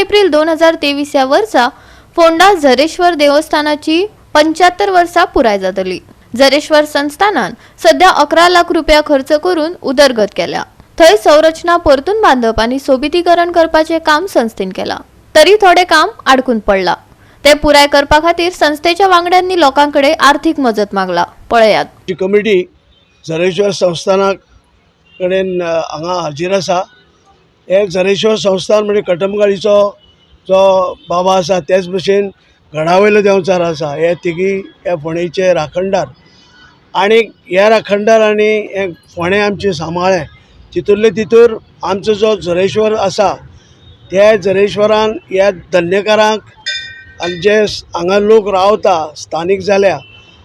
April 2023 या वर्सा फोंडा झरेश्वर देवस्थानाची 75 वर्सां पुराय जातली। झरेश्वर संस्थानान सध्या 11 लाख रुपया खर्च करून उदरगत केल्या। थंय संरचना परतून बांधप आणि सोबितीकरण करपाचे काम संस्थेन केला, तरी थोडे काम अडकून पडला। ते पुराय करपा खातीर संस्थेच्या वांगड्यांनी लोकांकडे आर्थिक मजत मागला। पळयात जी कमिटी झरेश्वर संस्थाना कडेन हांगा हाजीर आसा। एक झरेश्वर संस्थान म्हणजे कटमगाळीचो जो बाबा आसा तेच भशेन गडावयलो देंवचार आसा। हे तिगी ह्या फोंडेचे राखणदार आनी ह्या राखणदार आनी हे फोंडे आमचे सांबाळ्ळे तितूंतले तितूर आमचो जो झरेश्वर आसा त्या झरेश्वरान ह्या धन्यकारांक आनी जे हांगा लोक रावता स्थानीक जाल्या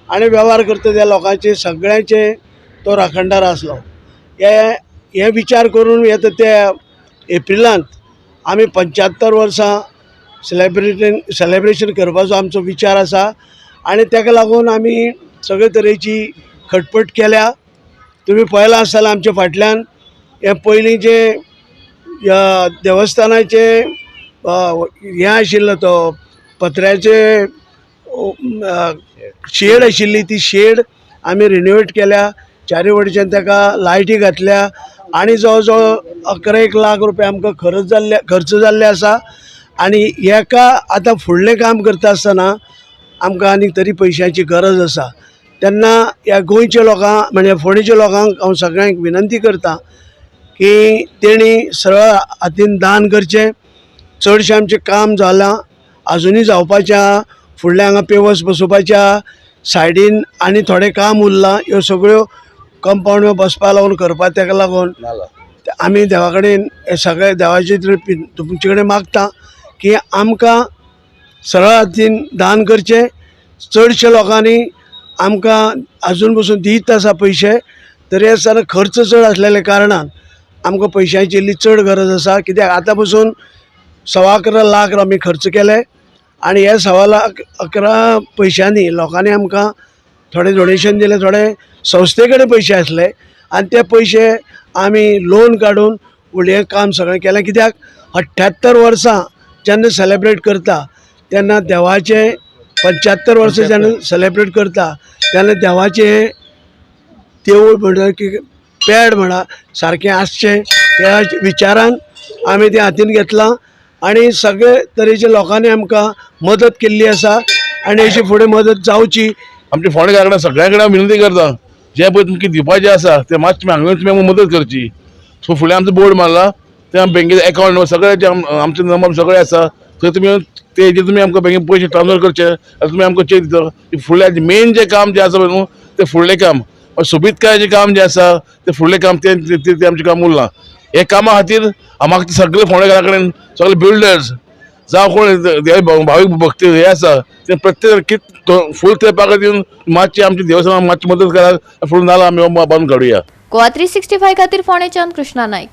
आनी वेव्हार करता त्या लोकांचे सगळ्यांचे तो राखणदार आसलो। हे विचार करून येता त्या एप्रिलांत आमी 75 वर्सां सेलेब्रेशन करपाचो आमचो विचार आसा आनी ताका लागून आमी सगळे तरेची खटपट केल्या। तुमी पळयलां आसतलें आमच्या फाटल्यान हे पयलीं जे देवस्थानाचे हें आशिल्लो तो पत्र्याचे शेड आशिल्ली ती शेड आमी रिनोवेट केल्या। चारी वटेच्यान ताका लायटी घातल्या आनी जवळ जवळ 11 लाख रुपया आमकां खर्च जाल्ले आसा। आनी हेका आतां फुडलें काम करता आसतना आमकां आनीक तरी पयशांची गरज आसा। तेन्ना ह्या गोंयच्या लोकांक म्हणजे फोंडेच्या लोकांक हांव सगळ्यांक विनंती करता की तेणी सरळ हातीन दान करचें। चडशें आमचें काम जालां, आजुनूय जावपाचें। फुडलें हांगा पेवर्स बसोवपाच्या सायडीन आनी थोडें काम उरलां। ह्यो सगळ्यो कंपाउंड बसपा लागून करपा ताका लागून आमी देवा कडेन हे सगळे देवाचे तुमचे कडेन मागता की आमकां सरळ हातीन दान करचें। चडशे लोकांनी आमकां आजून पसून दीत आसा पयशे, तरी आसतना खर्च चड आसलेल्या कारणान आमकां पयशांची इल्ली चड गरज आसा। कित्याक आतां पसून 11.25 लाख आमी खर्च केले आनी हे 11.25 पयशांनी लोकांनी आमकां थोडे डोनेशन दिले, थोडे संस्थे कडेन पयशे आसले आनी ते पयशे आमी लोन काडून फुडलें काम सगळें केलें। कित्याक 78 वर्सां जेन्ना सेलेब्रेट करता तेन्ना देवाचे 75 वर्सां जेन्ना सेलेब्रेट करता तेन्ना देवाचें देवूळ म्हणटा की पेड म्हणा सारकें आसचें ह्या विचारान आमी तें हातीन घेतलां आनी सगळे तरेच्या लोकांनी आमकां मदत केल्ली आसा आनी अशी फुडें मदत जावची। आमच्या फोंडेकार कडेन सगळ्यां कडेन विनंती करता, जे पळय तुमकां दिवपाचें आसा तें मातशें हांगा तुमी आमकां मदत करची। सो फुडें आमचो बोर्ड मारला, ते बँकेचे अकाउंट सगळे आमचे नंबर सगळे आसा, थंय तुमी तेजेर तुमी आमकां बँकेन पयशे ट्रान्सफर करचे। तुमी आमकां चेक दिता फुडलें मेन जें काम जें आसा पळय न्हू तें फुडलें काम, सोबीतकायेचें काम जें आसा तें फुडलें काम तें आमचें काम उरलां। हे कामा खातीर म्हाका सगळे फोंडेकारा कडेन सगळे बिल्डर्स जावं कोण भावीक भक्त हे आसा ते प्रत्येक फूल तेंपा खातीर येवन मातशी आमच्या देवस्थानाक मातशी मदत करात, फुडें नाल्यार आमी बांदून काडुया। गोवा 365 खातीर फोंडेच्यान कृष्णा नायक।